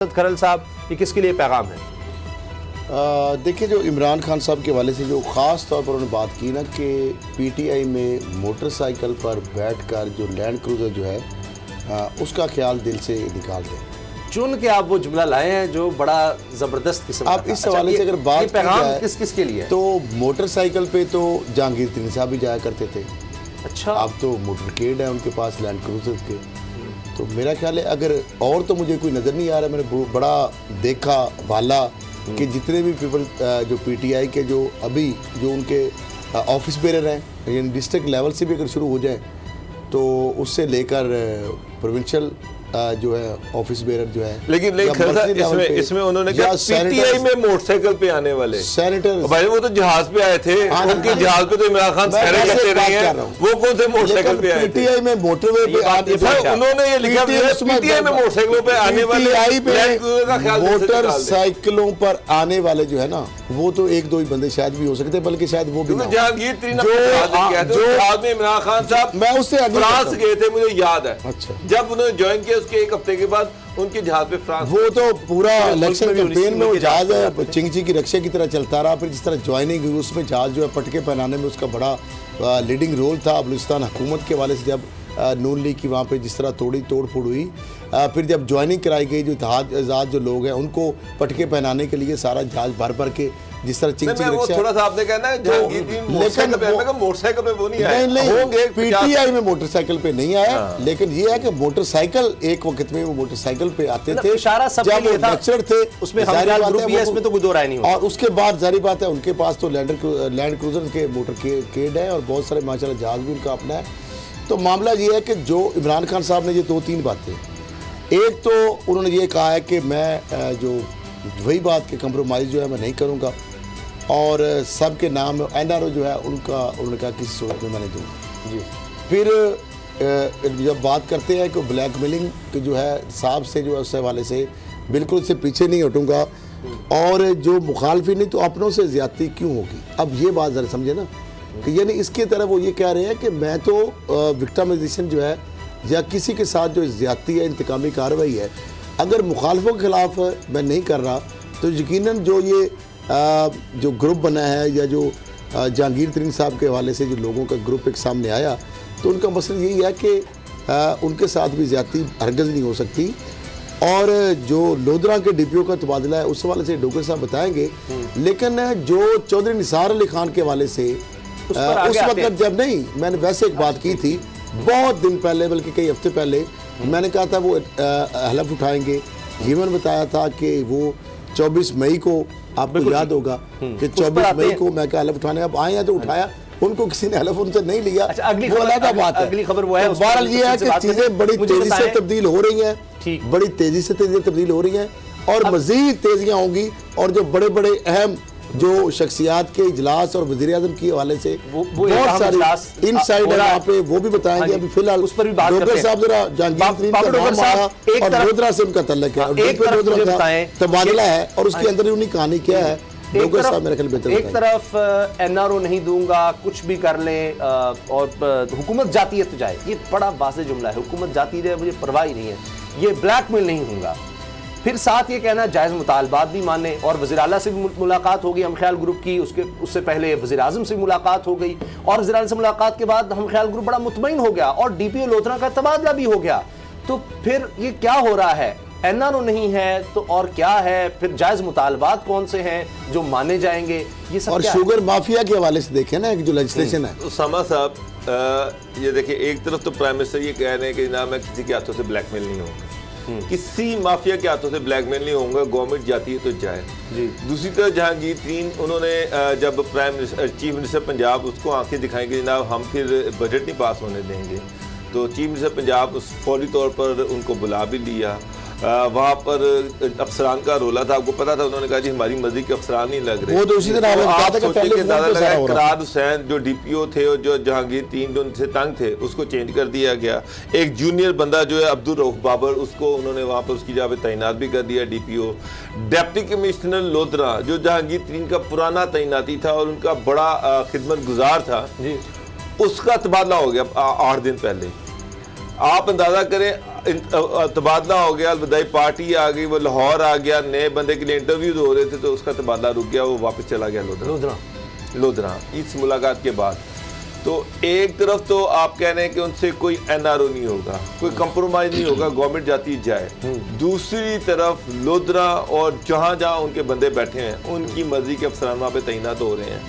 खरल साहब, ये किसके लिए पैगाम है? देखिए, जो इमरान खान साहब के हवाले से जो ख़ास तौर पर उन्होंने बात की ना कि पीटीआई में मोटरसाइकिल पर बैठकर जो लैंड क्रूज़र जो है उसका ख्याल दिल से निकाल दें। चुन के आप वो जुमला लाए हैं जो बड़ा ज़बरदस्त किस्म का। आप इस हवाले से अगर बात की पैगाम किस किस के लिए है? तो मोटरसाइकिल पे तो जहांगीर तरीन साहब भी जाया करते थे। अच्छा, अब तो मोटरकेड है उनके पास लैंड क्रूज़र के। तो मेरा ख्याल है अगर और तो मुझे कोई नज़र नहीं आ रहा, मैंने बड़ा देखा भाला कि जितने भी पीपल जो पीटीआई के जो अभी जो उनके ऑफिस बेरर हैं, यानी डिस्ट्रिक्ट लेवल से भी अगर शुरू हो जाए तो उससे लेकर प्रोविंशियल जो है ऑफिस बेरर जो है, लेकिन इसमें उन्होंने कहा पीटीआई में मोटरसाइकिल पे आने वाले सैनिटर भाई वो तो जहाज पे आए थे, उनके जहाज पे तो इमरान खान सैरे करते रहे हैं, वो कौन से मोटरसाइकिल पे आए थे? पीटीआई में मोटरवे पे उन्होंने ये लिखा पीटीआई में मोटरसाइकिलों पे आने वाले, मोटरसाइकिलों पर आने वाले जो है ना, वो तो एक दो ही बंदे शायद भी हो सकते हैं, बल्कि शायद वो भी जहांगीर तरीन जो इमरान खान साहब मैं उससे फ्रांस गए थे, मुझे याद है। अच्छा, जब उन्होंने ज्वाइन किया उसके एक हफ्ते के बाद उनके जहाज पे फ्रांस, वो तो पूरा इलेक्शन कैंपेन में वो जहाज है चिंगची की रक्षा की तरह चलता रहा। फिर जिस तरह ज्वाइनिंग हुई उसमें जहाज जो है पटके पहनाने में उसका बड़ा लीडिंग रोल था। बलूचिस्तान हुकूमत के हवाले से जब नून लीग की वहाँ पे जिस तरह तोड़ फोड़ हुई, फिर जब ज्वाइनिंग कराई गई, जो आज़ाद जो लोग हैं उनको पटके पहनाने के लिए सारा जहाज भर भर के जिस तरह चिंगची की रक्षा, थोड़ा सा आपने कहना है मोटरसाइकिल पे वो नहीं आए होंगे, पीटीआई में मोटरसाइकिल पे नहीं आया। लेकिन ये है कि मोटरसाइकिल एक वक्त में वो मोटरसाइकिल पे आते थे जब वो लेक्चरर थे, उसमें इसमें तो कोई दो राय नहीं। और उसके बाद जारी बात है उनके पास तो लैंड क्रूजर के मोटरकेड है और बहुत सारे माशाल्लाह जहाज भी उनका अपना है। तो मामला ये है कि जो इमरान खान साहब ने ये दो तीन बातें, एक तो उन्होंने ये कहा है कि मैं जो वही बात के कंप्रोमाइज़ जो है मैं नहीं करूँगा, और सबके नाम एनआरओ जो है उनका उन्होंने कहा किसी सूरत में मैंने दूँगा जी। फिर जब बात करते हैं कि ब्लैकमेलिंग के जो है साहब से जो है उस हवाले से बिल्कुल इससे पीछे नहीं हटूँगा, और जो मुखालफिन तो अपनों से ज़्यादती क्यों होगी। अब ये बात ज़रा समझे ना कि यानी इसकी तरह वो ये कह रहे हैं कि मैं तो विक्टिमाइजेशन जो है या किसी के साथ जो ज़्यादती है, इंतकामी कार्रवाई है, अगर मुखालफों के ख़िलाफ़ मैं नहीं कर रहा तो यकीनन जो ये जो ग्रुप बना है या जो जहांगीर तरीन साहब के हवाले से जो लोगों का ग्रुप एक सामने आया, तो उनका मसला यही है कि उनके साथ भी ज़्यादती हरगिज़ नहीं हो सकती। और जो लोधरा के डीपीओ का तबादला है उस हवाले से डॉक्टर साहब बताएंगे, लेकिन जो चौधरी निसार अली खान के हवाले से उस वक्त जब नहीं, मैंने वैसे एक बात की थी बहुत दिन पहले, बल्कि कई हफ्ते पहले, मैंने कहा था वो हलफ उठाएंगे। ये मैंने बताया था कि वो 24 मई को आपको याद होगा कि 24 मई को मैं क्या हलफ उठाने अब आए हैं तो उठाया, उनको किसी ने हलफ उनसे नहीं लिया। अगली बात है, अगली खबर वो है। बहरहाल ये है कि चीजें बड़ी तेजी से तब्दील हो रही हैं, बड़ी तेजी से तब्दील हो रही हैं और मजीद तेजियां होंगी। और जो बड़े बड़े अहम जो शख्सियात के इजलास और वज़ीर आज़म के हवाले से बहुत सारे इनसाइड है वहाँ पे, वो भी बताएंगे। अभी फिलहाल उस पर भी बात करते हैं। साहब जरा जहांगीर का नाम आया और लोधरा से उनका तल्लुक है, तबादला है और उसके अंदर उन्हीं कहानी क्या है। एक तरफ एनआरओ नहीं दूंगा, कुछ भी कर लें और हुकूमत जाती है तो जाए, ये बड़ा वाज़ेह जुमला है। हुकूमत जाती है, मुझे परवाह ही नहीं है, ये ब्लैकमेल नहीं होगा। फिर साथ ये कहना जायज़ मुतालबात भी माने, और वज़ीर आला से भी मुलाकात होगी हम ख्याल ग्रुप की, उससे पहले वज़ीर आज़म से मुलाकात हो गई, और वज़ीर आला से मुलाकात के बाद हम ख्याल ग्रुप बड़ा मुतमईन हो गया और डीपीओ लोधरा का तबादला भी हो गया। तो फिर ये क्या हो रहा है? एनआरओ नहीं है तो और क्या है? फिर जायज़ मुतालबात कौन से हैं जो माने जाएंगे? ये सब और शुगर माफिया के हवाले से देखें ना, एक जो लेजिस्लेशन है। उसामा साहब ये देखिए, एक तरफ तो प्राइम मिनिस्टर ये कह रहे हैं कि जनाब मैं किसी के हाथों से ब्लैकमेल नहीं होगा, किसी माफिया के हाथों से ब्लैकमेल नहीं होगा, गवर्नमेंट जाती है तो जाए जी। दूसरी तरफ जहांगीर तरीन उन्होंने जब चीफ मिनिस्टर पंजाब उसको आंखें दिखाएंगे जनाब हम फिर बजट नहीं पास होने देंगे, तो चीफ मिनिस्टर पंजाब उस फौरी तौर पर उनको बुला भी लिया। वहाँ पर अफसरान का रोला था, आपको पता था, उन्होंने कहा जी हमारी मर्जी के अफसरान नहीं लग रहे। वो तो उसी तरह करार हुसैन जो डीपीओ थे और जो जहांगीर तरीन जो उनसे तंग थे उसको चेंज कर दिया गया। एक जूनियर बंदा जो है अब्दुल रऊफ बाबर, उसको उन्होंने वहाँ पर उसकी जगह पे तैनात भी कर दिया डीपीओ। डिप्टी कमिश्नर लोधरा जो जहांगीर तरीन का पुराना तैनाती था और उनका बड़ा खिदमत गुजार था, उसका तबादला हो गया 8 दिन पहले। आप अंदाजा करें तबादला हो गया, अलविदाई पार्टी आ गई, वो लाहौर आ गया, नए बंदे के लिए इंटरव्यूज हो रहे थे तो उसका तबादला रुक गया, वो वापस चला गया लोधरा इस मुलाकात के बाद। तो एक तरफ तो आप कह रहे हैं कि उनसे कोई एनआरओ नहीं होगा, कोई कंप्रोमाइज नहीं होगा, गवर्नमेंट जाती जाए। दूसरी तरफ लोधरा और जहाँ जहाँ उनके बंदे बैठे हैं उनकी मर्जी के अफसरान वहाँ पे तैनात हो रहे हैं,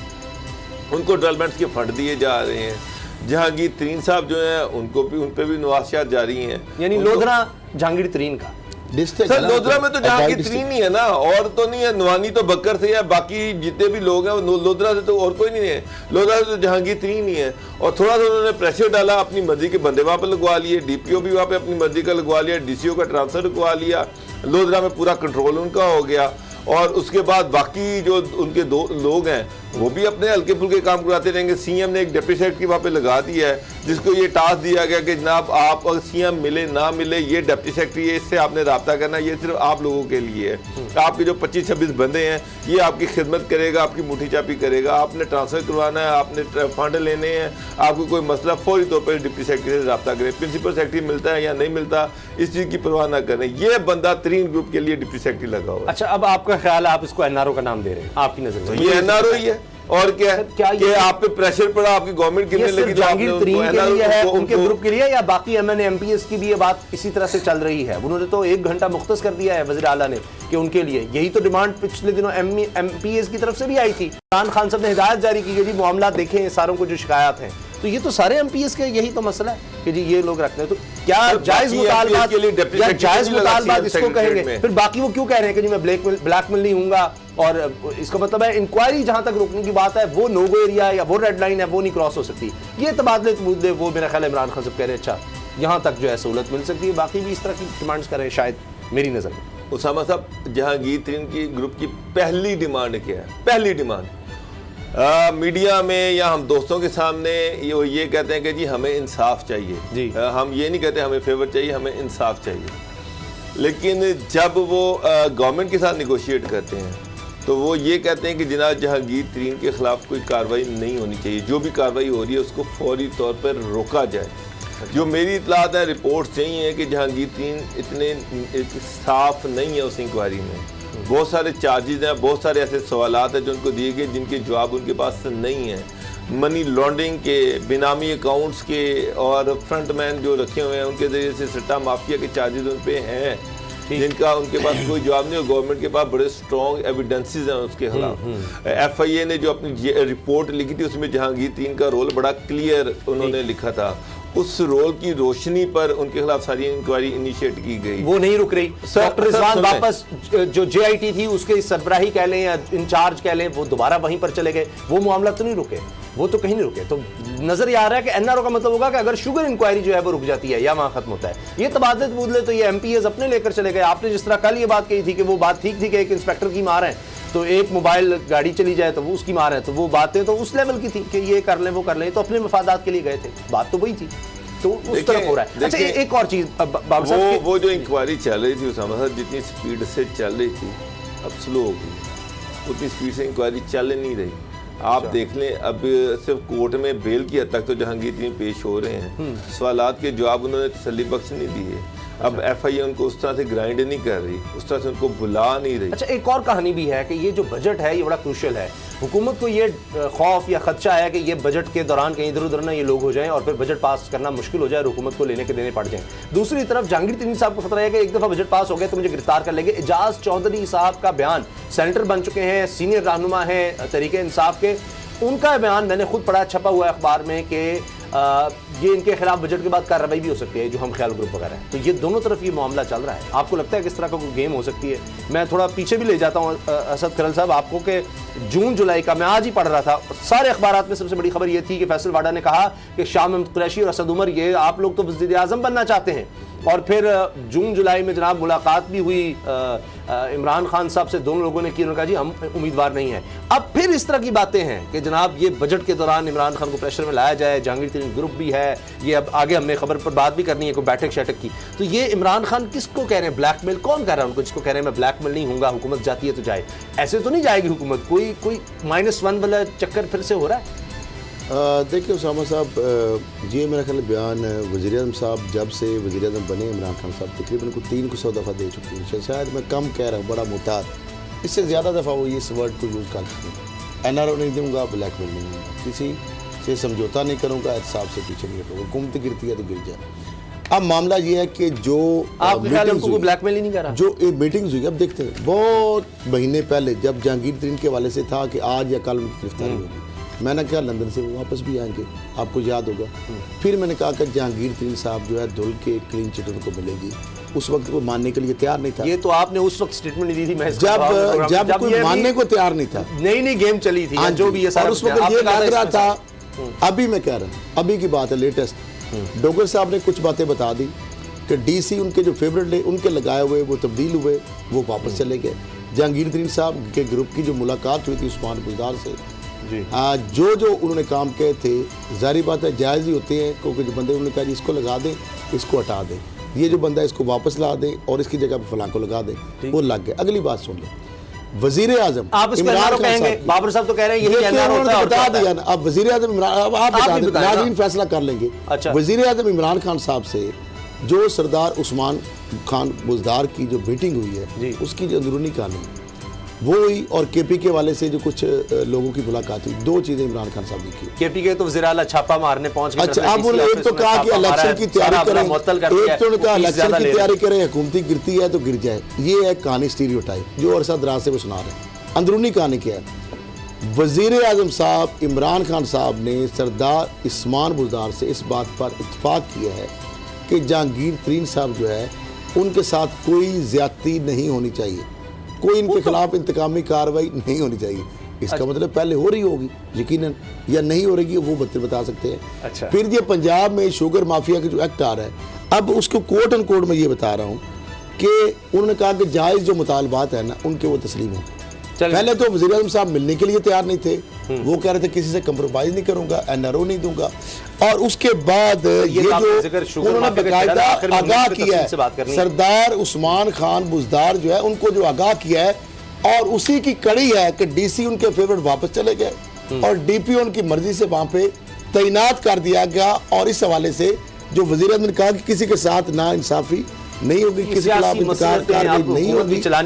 उनको डेवलपमेंट के फंड दिए जा रहे हैं। जहांगीर तरीन साहब जो हैं उनको भी, उन पे भी नवासियात जारी हैं। यानी लोधरा जहांगीर तरीन का सर, लोधरा में तो जहांगीर तरीन ही है ना, और तो नहीं है। नवानी तो बकर से है, बाकी जितने भी लोग हैं वो लोधरा से तो और कोई नहीं है। लोधरा से तो जहांगीर तरीन ही है। और थोड़ा सा उन्होंने प्रेशर डाला, अपनी मर्जी के बंदे वहाँ पे लगवा लिए, डीपीओ भी वहाँ पे अपनी मर्जी का लगवा लिया, डीसीओ का ट्रांसफर लगवा लिया, लोधरा में पूरा कंट्रोल उनका हो गया। और उसके बाद बाकी जो उनके दो लोग हैं वो भी अपने हल्के फुल्के काम कराते रहेंगे। सीएम ने एक डिप्टी सेक्रेटरी वहाँ पे लगा दिया है, जिसको ये टास्क दिया गया कि जनाब आप अगर सीएम मिले ना मिले, ये डिप्टी सेक्रेटरी है, इससे आपने रब्ता करना, ये सिर्फ आप लोगों के लिए है। आपके जो 25-26 बंदे हैं ये आपकी खिदमत करेगा, आपकी मुट्ठी चापी करेगा। आपने ट्रांसफर करवाना है, आपने फंड लेने हैं, आपको कोई मसला फौरी तौर पर डिप्टी सेक्रेटरी से रब्ता करें। प्रिंसिपल सेक्रेटरी मिलता है या नहीं मिलता, इस चीज़ की परवाह ना करें। ये बंदा तरीन ग्रुप के लिए डिप्टी सेक्रेटरी लगा हुआ है। अच्छा, अब आपका ख्याल है, आप इसको एनआरओ का नाम दे रहे हैं, आपकी नजर में ये एनआरओ ही है और क्या है कि आप पे प्रेशर पड़ा, आपकी गवर्नमेंट गिरने लगी, जहांगीर तरीन के लिए है, उनके ग्रुप के लिए, या बाकी एमएनए एमपीएस की भी ये बात इसी तरह से चल रही है? उन्होंने तो 1 घंटा मुख्तस कर दिया है वज़ीर आला ने कि उनके लिए। यही तो डिमांड पिछले दिनों एमपीएस की तरफ से भी आई थी। इमरान खान साहब ने हिदायत जारी की कि मामला देखें सारों को जो शिकायत है। तो ये तो सारे एमपीएस के यही तो मसला है कि जी ये लोग रखते हैं। तो क्या जायज मुतालबात इसको कहेंगे? फिर बाकी वो क्यों कह रहे हैं कि जी मैं ब्लैकमेल नहीं हूंगा? और इसका मतलब है इंक्वायरी जहां तक रोकने की बात है वो नो गो एरिया या वो रेड लाइन है, वो नहीं क्रॉस हो सकती। ये तबादले मुद्दे वो मेरा ख्याल इमरान खान साहब कह रहे हैं अच्छा यहां तक जो है सहूलत मिल सकती है, बाकी भी इस तरह की डिमांड्स कर रहे हैं शायद, मेरी नजर में। उसामा साहब, जहांगीर तरीन की ग्रुप की पहली डिमांड क्या है? पहली डिमांड मीडिया में या हम दोस्तों के सामने ये कहते हैं कि जी हमें इंसाफ चाहिए जी। हम ये नहीं कहते हमें फेवर चाहिए, हमें इंसाफ चाहिए। लेकिन जब वो गवर्नमेंट के साथ निगोशिएट करते हैं तो वो ये कहते हैं कि जनाब जहांगीर तरीन के खिलाफ कोई कार्रवाई नहीं होनी चाहिए, जो भी कार्रवाई हो रही है उसको फौरी तौर पर रोका जाए। जो मेरी इतलात है, रिपोर्ट्स यही है कि जहांगीर तरीन इतने साफ नहीं है उस इंक्वायरी में। बहुत सारे चार्जेस हैं, बहुत सारे ऐसे सवालात हैं जो उनको दिए गए जिनके जवाब उनके पास नहीं है। मनी लॉन्ड्रिंग के, बेनामी अकाउंट्स के और फ्रंटमैन जो रखे हुए हैं उनके ज़रिए से सट्टा माफिया के चार्जेस उन पे हैं जिनका उनके पास कोई जवाब नहीं है। गवर्नमेंट के पास बड़े स्ट्रॉन्ग एविडेंसेस हैं उसके खिलाफ। FIA ने जो अपनी रिपोर्ट लिखी थी उसमें जहांगीर तरीन का रोल बड़ा क्लियर उन्होंने लिखा था। उस रोल की रोशनी पर उनके खिलाफ सारी इंक्वायरी इनिशिएट की गई, वो नहीं रुक रही। डॉक्टर रिजवान वापस जो JIT थी उसके सरबराही कह लें या इंचार्ज कह लें, वो दोबारा वहीं पर चले गए। वो मामला तो नहीं रुके, वो तो कहीं नहीं रुके। तो नजर ये आ रहा है कि एनआरओ का मतलब होगा कि अगर शुगर इंक्वायरी जो है वो रुक जाती है या वहां खत्म होता है। ये तबादले तबूदले तो ये MPs अपने लेकर चले गए। आपने जिस तरह कल ये बात कही थी कि वो बात ठीक थी कि एक इंस्पेक्टर की मार है तो एक मोबाइल गाड़ी चली जाए तो वो उसकी मार है, तो वो बातें तो उस लेवल की थी कि ये कर लें वो कर लें, तो अपने मफादात के लिए गए थे। बात तो वही थी, तो उस तरफ हो रहा है। अच्छा, एक और चीज वो जो इंक्वायरी चल रही थी उसामा साहब, जितनी स्पीड से चल रही थी अब स्लो हो गई, उतनी स्पीड से इंक्वायरी चल नहीं रही। आप देख लें अब सिर्फ कोर्ट में बेल की हद तक तो जहांगीर तरीन पेश हो रहे हैं, सवालात के जवाब उन्होंने तसल्ली बख्श नहीं दिए। अब FIA उनको उस तरह से ग्राइंड नहीं कर रही, उस तरह से उनको बुला नहीं रही। अच्छा, एक और कहानी भी है कि ये जो बजट है ये बड़ा क्रूशियल है। हुकूमत को ये खौफ या खदशा है कि ये बजट के दौरान कहीं इधर उधर ना ये लोग हो जाएं और फिर बजट पास करना मुश्किल हो जाए, हुकूमत को लेने के देने पड़ जाएं। दूसरी तरफ जहांगीर तरीन साहब को खतरा है कि एक दफ़ा बजट पास हो गया तो मुझे गिरफ्तार कर लेंगे। एजाज चौधरी साहब का बयान, सेनेटर बन चुके हैं, सीनियर रहनुमा हैं तहरीक इंसाफ के, उनका बयान मैंने खुद पढ़ा, छपा हुआ अखबार में कि ये इनके खिलाफ बजट के बाद कार्रवाई भी हो सकती है, जो हम ख्याल ग्रुप वगैरह है। तो ये दोनों तरफ ये मामला चल रहा है। आपको लगता है किस तरह का कोई गेम हो सकती है? मैं थोड़ा पीछे भी ले जाता हूँ असद करल साहब आपको कि जून जुलाई का, मैं आज ही पढ़ रहा था, सारे अखबारात में सबसे बड़ी खबर ये थी कि फैसल वाडा ने कहा कि शाह महमूद कुरैशी और असद उमर ये आप लोग तो वज़ीर आज़म बनना चाहते हैं। और फिर जून जुलाई में जनाब मुलाकात भी हुई इमरान खान साहब से, दोनों लोगों ने की, उन्होंने कहा जी हम उम्मीदवार नहीं हैं। अब फिर इस तरह की बातें हैं कि जनाब ये बजट के दौरान इमरान खान को प्रेशर में लाया जाए, जहांगीर तरीन ग्रुप भी है, ये अब आगे हमने खबर पर बात भी करनी है कोई बैठक शैठक की। तो ये इमरान खान किसको कह रहे हैं ब्लैकमेल? कौन कह रहा है उनको, जिसको कह रहे हैं मैं ब्लैकमेल नहीं हूँगा, हुकूमत जाती है तो जाए? ऐसे तो नहीं जाएगी हुकूमत, कोई -1 वाला चक्कर फिर से हो रहा है। देखिए उसामा साहब, ये मेरा ख्याल बयान वज़ीर-ए-आज़म साहब जब से वज़ीर-ए-आज़म बने इमरान खान साहब तकरीबन को 300 दफ़ा दे चुके हैं। शायद मैं कम कह रहा हूँ, बड़ा मुहतात, इससे ज़्यादा दफ़ा वो इस वर्ड को यूज़ कर चुके हैं। NRO नहीं दूँगा, ब्लैकमेल नहीं दूँगा, किसी से समझौता नहीं करूँगा, एहतसाब से पीछे नहीं हटूँगा, हुकूमत गिरती है तो गिर जाए। अब मामला ये है कि जो आपके ख्याल उनको कोई ब्लैकमेल ही नहीं कर रहा? जो मीटिंग्स हुई, अब देखते हैं बहुत महीने पहले जब जहांगीर तरीन के हवाले से था कि आज या कल उनकी गिरफ्तारी होगी, मैंने कहा लंदन से वो वापस भी आएंगे, आपको याद होगा। फिर मैंने कहा कि जहांगीर तरीन साहब जो है धुल के क्लीन चिट उनको मिलेगी, उस वक्त वो मानने के लिए तैयार नहीं था। ये तो आपने उस वक्त स्टेटमेंट दी थी, मैं जब कोई मानने को तैयार नहीं था, नई गेम चली थी जो भी ये सारा, उस वक्त ये लग रहा था। अभी मैं कह रहा हूँ, अभी की बात है लेटेस्ट, डोगर साहब ने कुछ बातें बता दी कि DC उनके जो फेवरेट थे उनके लगाए हुए वो तब्दील हुए, वो वापस चले गए। जहांगीर तरीन साहब के ग्रुप की जो मुलाकात हुई थी उस्मान बुज़दार से, जो उन्होंने काम किए थे, जाहिर बात है जायज़ ही होते हैं, क्योंकि जो बंदे उन्होंने कहा जी इसको लगा दें, इसको हटा दें, ये जो बंदा है इसको वापस ला दें और इसकी जगह पर फलां को लगा दें, वो लग गए। अगली बात सुन लें, वज़ीर-ए-आज़म आप इस पर NRO कहेंगे, बाबर साहब तो कह रहे हैं यही NRO होता है, बता दिया ना। अब वज़ीर-ए-आज़म इमरान, अब आप बता दें, नाज़रीन फैसला कर लेंगे। अच्छा, वज़ीर-ए-आज़म इमरान खान साहब से जो सरदार उस्मान खान बुज़दार की जो मीटिंग हुई है, उसकी जो अंदरूनी कहानी वो हुई, और KPK वाले से जो कुछ लोगों की मुलाकात हुई, दो चीज़ें इमरान खान साहब ने की। KPK तो वज़ीर आला छापा मारने पहुंच गए। अच्छा, अब उन्होंने एक तो कहा कि इलेक्शन की तैयारी करें, एक तो उन्होंने कहा इलेक्शन की तैयारी करें, हुकूमती गिरती है तो गिर जाए। ये है कहानी स्टीरियोटाइप जो अरसा दराज से वो सुना रहे हैं। अंदरूनी कहानी क्या है, वज़ीर-ए-आज़म साहब इमरान खान साहब ने सरदार उस्मान बुज़दार से इस बात पर इत्तफाक किया है कि जहांगीर तरीन साहब जो है उनके साथ कोई ज़्यादती नहीं होनी चाहिए, कोई इनके खिलाफ इंतकामी कार्रवाई नहीं होनी चाहिए। इसका मतलब पहले हो रही होगी यकीनन, या नहीं हो रही, वो बता सकते हैं। अच्छा। फिर ये पंजाब में शुगर माफिया का जो एक्ट आ रहा है, अब उसको कोर्ट एंड कोर्ट में ये बता रहा हूँ कि उन्होंने कहा कि जायज़ जो मुतालबात है ना उनके वो तस्लीम हो। पहले तो वज़ीर-ए-आज़म साहब मिलने के लिए तैयार नहीं थे, वो कह रहे थे किसी से कंप्रोमाइज़ नहीं करूंगा, NRO नहीं दूंगा, और उसके बाद ये जो उन्होंने बाकायदा आगाह किया है, सरदार उस्मान खान बुज़दार जो है उनको जो आगाह किया है, और उसी की कड़ी है कि DC उनके फेवरेट वापस चले गए और DPO उनकी मर्जी से वहां पे तैनात कर दिया गया। और इस हवाले से जो वज़ीर-ए-आज़म ने कहा कि किसी के साथ ना इंसाफी नहीं होगी, किसी के खिलाफ कार्रवाई नहीं होगी।